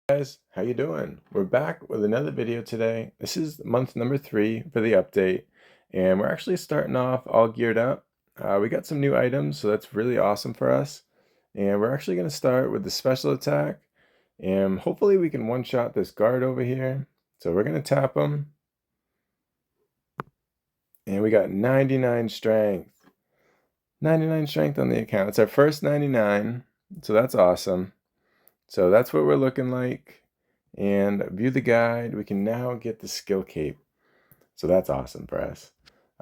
Guys, how you doing? We're back with another video today. This is month number 3 for the update, and we're actually starting off all geared up. We got some new items, so that's really awesome for us. And we're actually going to start with the special attack, and hopefully we can one-shot this guard over here. So we're going to tap him, and we got 99 strength. 99 strength on the account. It's our first 99, so that's awesome. So that's what we're looking like. And view the guide. We can now get the skill cape. So that's awesome for us.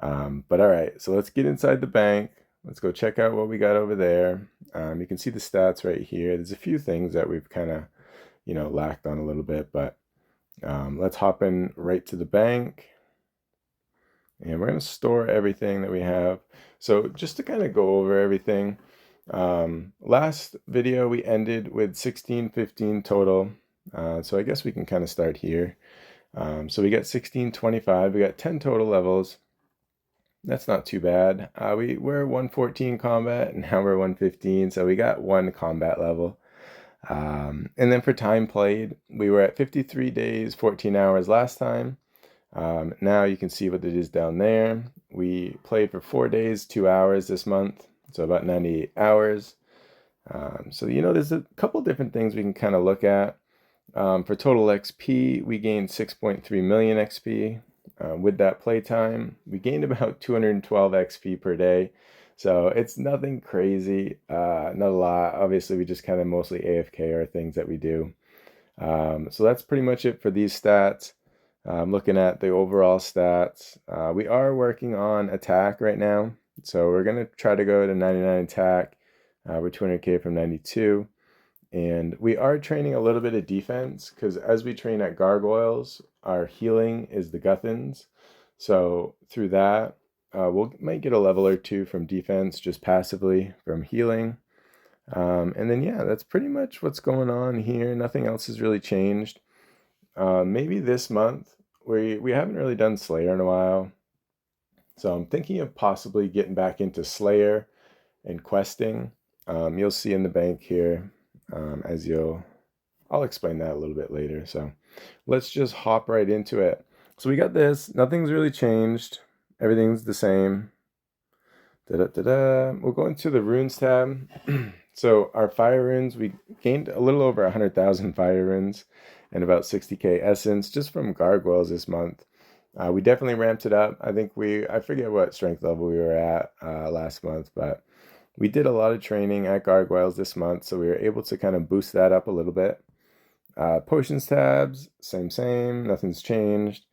But all right, so let's get inside the bank. Let's go check out what we got over there. You can see the stats right here. There's a few things that we've kind of, lacked on a little bit, but let's hop in right to the bank. And we're going to store everything that we have. So just to kind of go over everything, last video we ended with 1615 total. So I guess we can kind of start here. So we got 1625, we got 10 total levels. That's not too bad. We're 114 combat, and now we're 115, so we got 1 combat level. And then for time played, we were at 53 days, 14 hours last time. Now you can see what it is down there. We played for 4 days, 2 hours this month, so about 98 hours. So there's a couple different things we can kind of look at. For total XP, we gained 6.3 million XP. With that playtime, we gained about 212 XP per day. So it's nothing crazy, not a lot. Obviously, we just kind of mostly AFK are things that we do. So that's pretty much it for these stats. Looking at the overall stats, we are working on attack right now. So we're going to try to go to 99 attack. We're 200k from 92. And we are training a little bit of defense because as we train at Gargoyles, our healing is the Guthans. So through that, we might get a level or 2 from defense just passively from healing. And then, yeah, that's pretty much what's going on here. Nothing else has really changed. Maybe this month, we haven't really done Slayer in a while. So I'm thinking of possibly getting back into Slayer and questing. You'll see in the bank here. I'll explain that a little bit later. So let's just hop right into it. So we got this. Nothing's really changed. Everything's the same. We'll go into the runes tab. So our fire runes, we gained a little over 100,000 fire runes and about 60k essence just from gargoyles this month. We definitely ramped it up. I think I forget what strength level we were at last month, but we did a lot of training at Gargoyles this month, so we were able to kind of boost that up a little bit. Potions tabs, same, nothing's changed.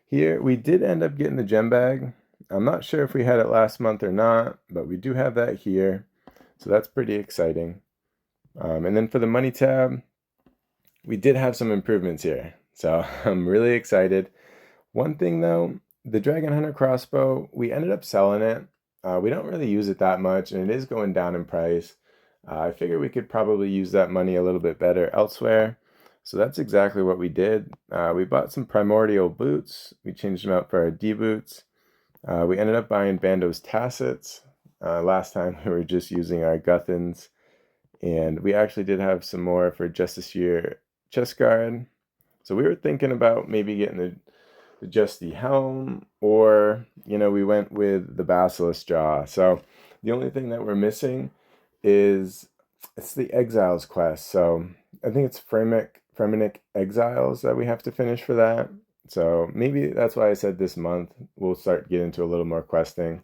Here, we did end up getting the gem bag. I'm not sure if we had it last month or not, but we do have that here, so that's pretty exciting. And then for the money tab, we did have some improvements here, so I'm really excited. One thing though, the Dragon Hunter crossbow, we ended up selling it. We don't really use it that much, and it is going down in price. I figure we could probably use that money a little bit better elsewhere. So that's exactly what we did. We bought some primordial boots. We changed them out for our D boots. We ended up buying Bando's Tassets. Last time we were just using our Guthans. And we actually did have some more for Justiciar chest guard. So we were thinking about maybe getting the Justy helm, or we went with the basilisk jaw. So the only thing that we're missing is it's the exiles quest. So I think it's Fremenic exiles that we have to finish for that. So maybe that's why I said this month we'll start getting into a little more questing.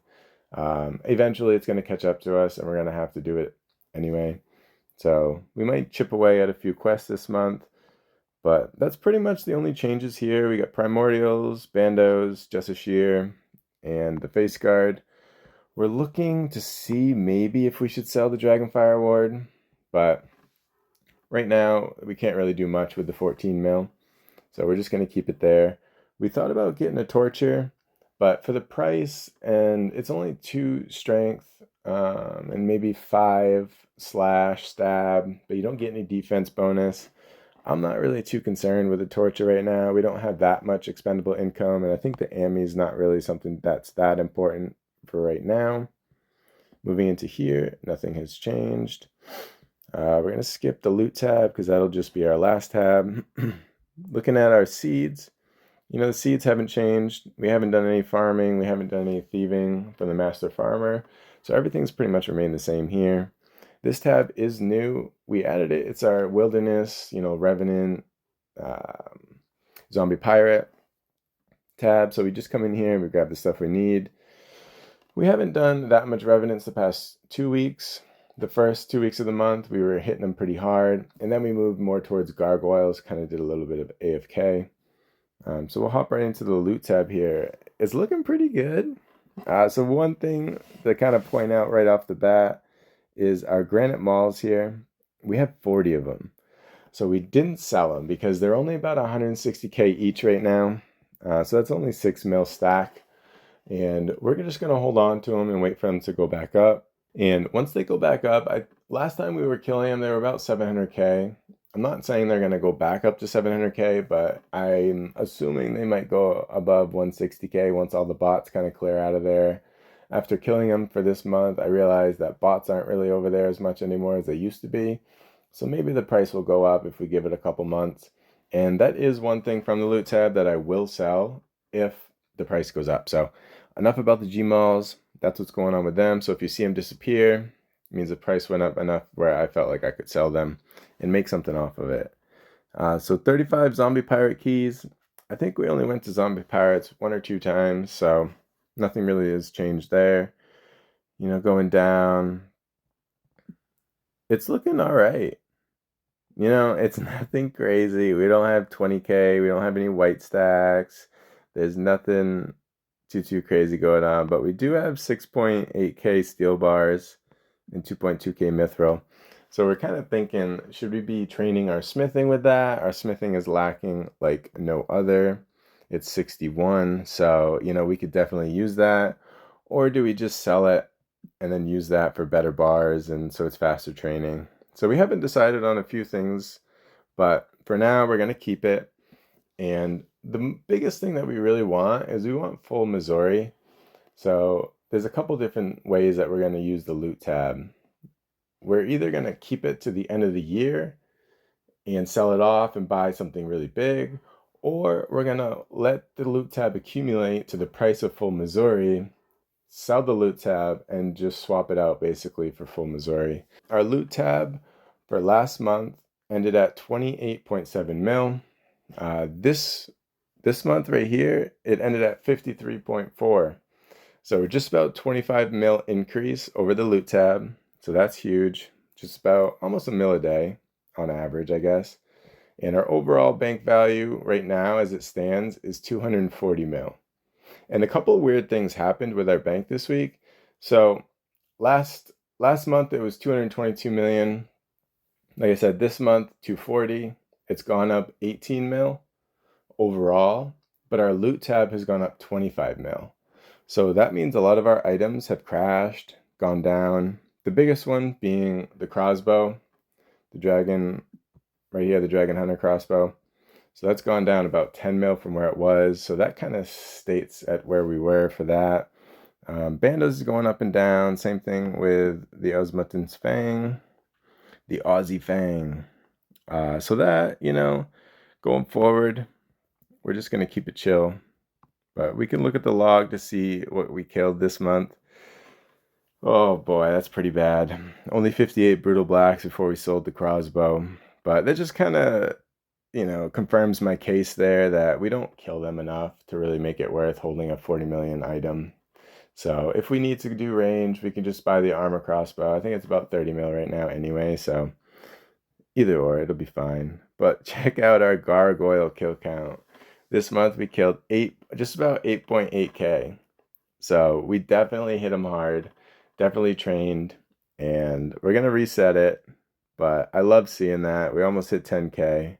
Eventually it's going to catch up to us, and we're going to have to do it anyway. So we might chip away at a few quests this month. But that's pretty much the only changes here. We got Primordials, Bandos, Justiciar, and the face guard. We're looking to see maybe if we should sell the Dragonfire Ward, but right now we can't really do much with the 14 mil, so we're just going to keep it there. We thought about getting a Torture, but for the price, and it's only 2 strength and maybe 5 slash stab, but you don't get any defense bonus. I'm not really too concerned with the Torture right now. We don't have that much expendable income, and I think the AMI is not really something that's that important for right now. Moving into here, nothing has changed. We're going to skip the loot tab because that'll just be our last tab. Looking at our seeds, the seeds haven't changed. We haven't done any farming. We haven't done any thieving from the master farmer. So everything's pretty much remained the same here. This tab is new. We added it. It's our wilderness, revenant, zombie pirate tab. So we just come in here and we grab the stuff we need. We haven't done that much revenants the past 2 weeks. The first 2 weeks of the month, we were hitting them pretty hard. And then we moved more towards gargoyles, kind of did a little bit of AFK. So we'll hop right into the loot tab here. It's looking pretty good. So one thing to kind of point out right off the bat is our granite malls here. We have 40 of them. So we didn't sell them because they're only about 160K each right now. So that's only 6 mil stack. And we're just going to hold on to them and wait for them to go back up. And once they go back up, last time we were killing them, they were about 700K. I'm not saying they're going to go back up to 700K, but I'm assuming they might go above 160K once all the bots kind of clear out of there. After killing them for this month, I realized that bots aren't really over there as much anymore as they used to be. So maybe the price will go up if we give it a couple months. And that is one thing from the loot tab that I will sell if the price goes up. So enough about the Gmalls. That's what's going on with them. So if you see them disappear, it means the price went up enough where I felt like I could sell them and make something off of it. So 35 zombie pirate keys. I think we only went to zombie pirates 1 or 2 times, so nothing really has changed there. Going down, it's looking all right. It's nothing crazy. We don't have 20K. We don't have any white stacks. There's nothing too crazy going on, but we do have 6.8K steel bars and 2.2K mithril. So we're kind of thinking, should we be training our smithing with that? Our smithing is lacking like no other. It's 61, so we could definitely use that. Or do we just sell it and then use that for better bars and so it's faster training? So we haven't decided on a few things, but for now we're going to keep it. And the biggest thing that we really want is we want full Missouri. So there's a couple different ways that we're going to use the loot tab. We're either going to keep it to the end of the year and sell it off and buy something really big, or we're going to let the loot tab accumulate to the price of full Missouri, sell the loot tab, and just swap it out basically for full Missouri. Our loot tab for last month ended at 28.7 mil. This month right here, it ended at 53.4. So we're just about 25 mil increase over the loot tab. So that's huge. Just about almost a mil a day on average, I guess. And our overall bank value right now as it stands is 240 mil. And a couple of weird things happened with our bank this week. So last month it was 222 million. Like I said, this month 240. It's gone up 18 mil overall, but our loot tab has gone up 25 mil. So that means a lot of our items have crashed, gone down. The biggest one being the crossbow, the dragon, right here, the dragon hunter crossbow. So that's gone down about 10 mil from where it was. So that kind of states at where we were for that. Bandos is going up and down. Same thing with the Osmutton's Fang, the Aussie Fang. So that, going forward, we're just going to keep it chill. But we can look at the log to see what we killed this month. Oh boy, that's pretty bad. Only 58 brutal blacks before we sold the crossbow. But that just kind of, confirms my case there that we don't kill them enough to really make it worth holding a 40 million item. So if we need to do range, we can just buy the armor crossbow. I think it's about 30 mil right now anyway, so either or, it'll be fine. But check out our gargoyle kill count. This month we killed just about 8.8K. So we definitely hit them hard, definitely trained, and we're going to reset it. But I love seeing that. We almost hit 10K.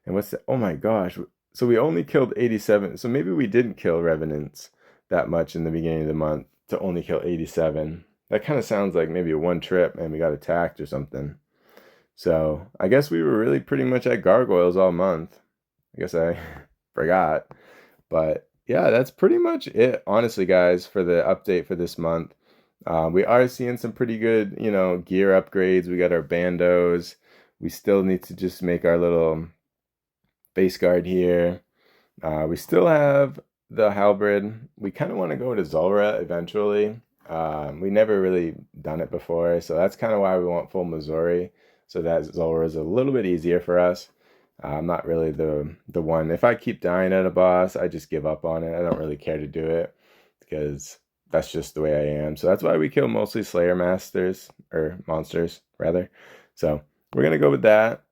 And oh my gosh. So we only killed 87. So maybe we didn't kill revenants that much in the beginning of the month to only kill 87. That kind of sounds like maybe a one trip and we got attacked or something. So I guess we were really pretty much at gargoyles all month. I guess I forgot. But yeah, that's pretty much it, honestly, guys, for the update for this month. We are seeing some pretty good, gear upgrades. We got our bandos. We still need to just make our little base guard here. We still have the halberd. We kind of want to go to Zulra eventually. We never really done it before, so that's kind of why we want full Missouri, so that Zulra is a little bit easier for us. I'm not really the one. If I keep dying at a boss, I just give up on it. I don't really care to do it because that's just the way I am. So that's why we kill mostly Slayer masters or monsters rather. So we're gonna go with that.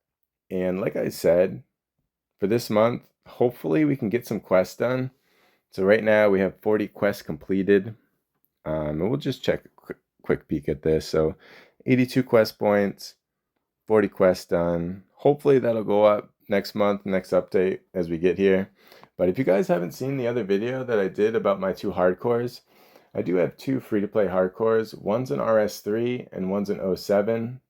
And like I said, for this month, hopefully we can get some quests done. So right now we have 40 quests completed. And we'll just check a quick peek at this. So 82 quest points, 40 quests done. Hopefully that'll go up next month, next update as we get here. But if you guys haven't seen the other video that I did about my 2 hardcores, I do have 2 free-to-play hardcores. One's an RS3 and one's an 07.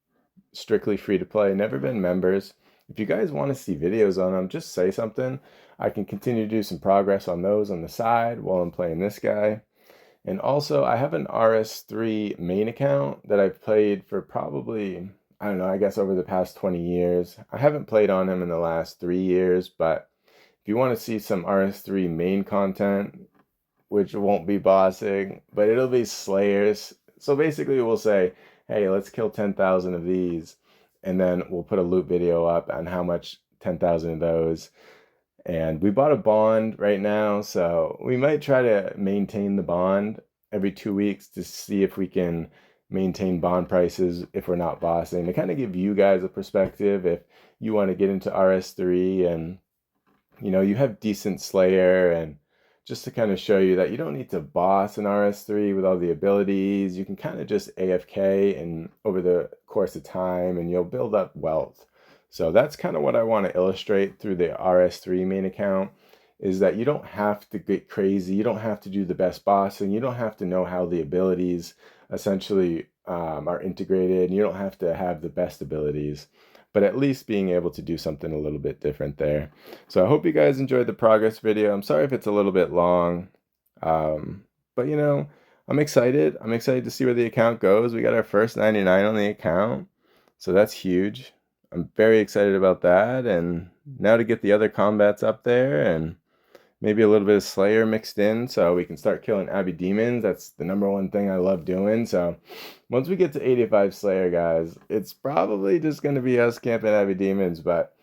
Strictly free-to-play, never been members. If you guys want to see videos on them, just say something. I can continue to do some progress on those on the side while I'm playing this guy. And also, I have an RS3 main account that I've played for probably, I don't know, I guess over the past 20 years. I haven't played on him in the last 3 years, but if you want to see some RS3 main content, which won't be bossing, but it'll be slayers. So basically we'll say, hey, let's kill 10,000 of these, and then we'll put a loot video up on how much 10,000 of those. And we bought a bond right now, so we might try to maintain the bond every 2 weeks to see if we can maintain bond prices if we're not bossing, to kind of give you guys a perspective if you want to get into RS3 and you have decent Slayer, and just to kind of show you that you don't need to boss an RS3 with all the abilities. You can kind of just AFK and over the course of time and you'll build up wealth. So that's kind of what I want to illustrate through the RS3 main account, is that you don't have to get crazy. You don't have to do the best bossing. You don't have to know how the abilities essentially are integrated. You don't have to have the best abilities, but at least being able to do something a little bit different there. So I hope you guys enjoyed the progress video. I'm sorry if it's a little bit long, but I'm excited. I'm excited to see where the account goes. We got our first 99 on the account, so that's huge. I'm very excited about that, and now to get the other combats up there and maybe a little bit of Slayer mixed in so we can start killing Abbey Demons. That's the #1 thing I love doing. So once we get to 85 Slayer, guys, it's probably just going to be us camping Abbey Demons. But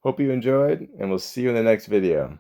hope you enjoyed, and we'll see you in the next video.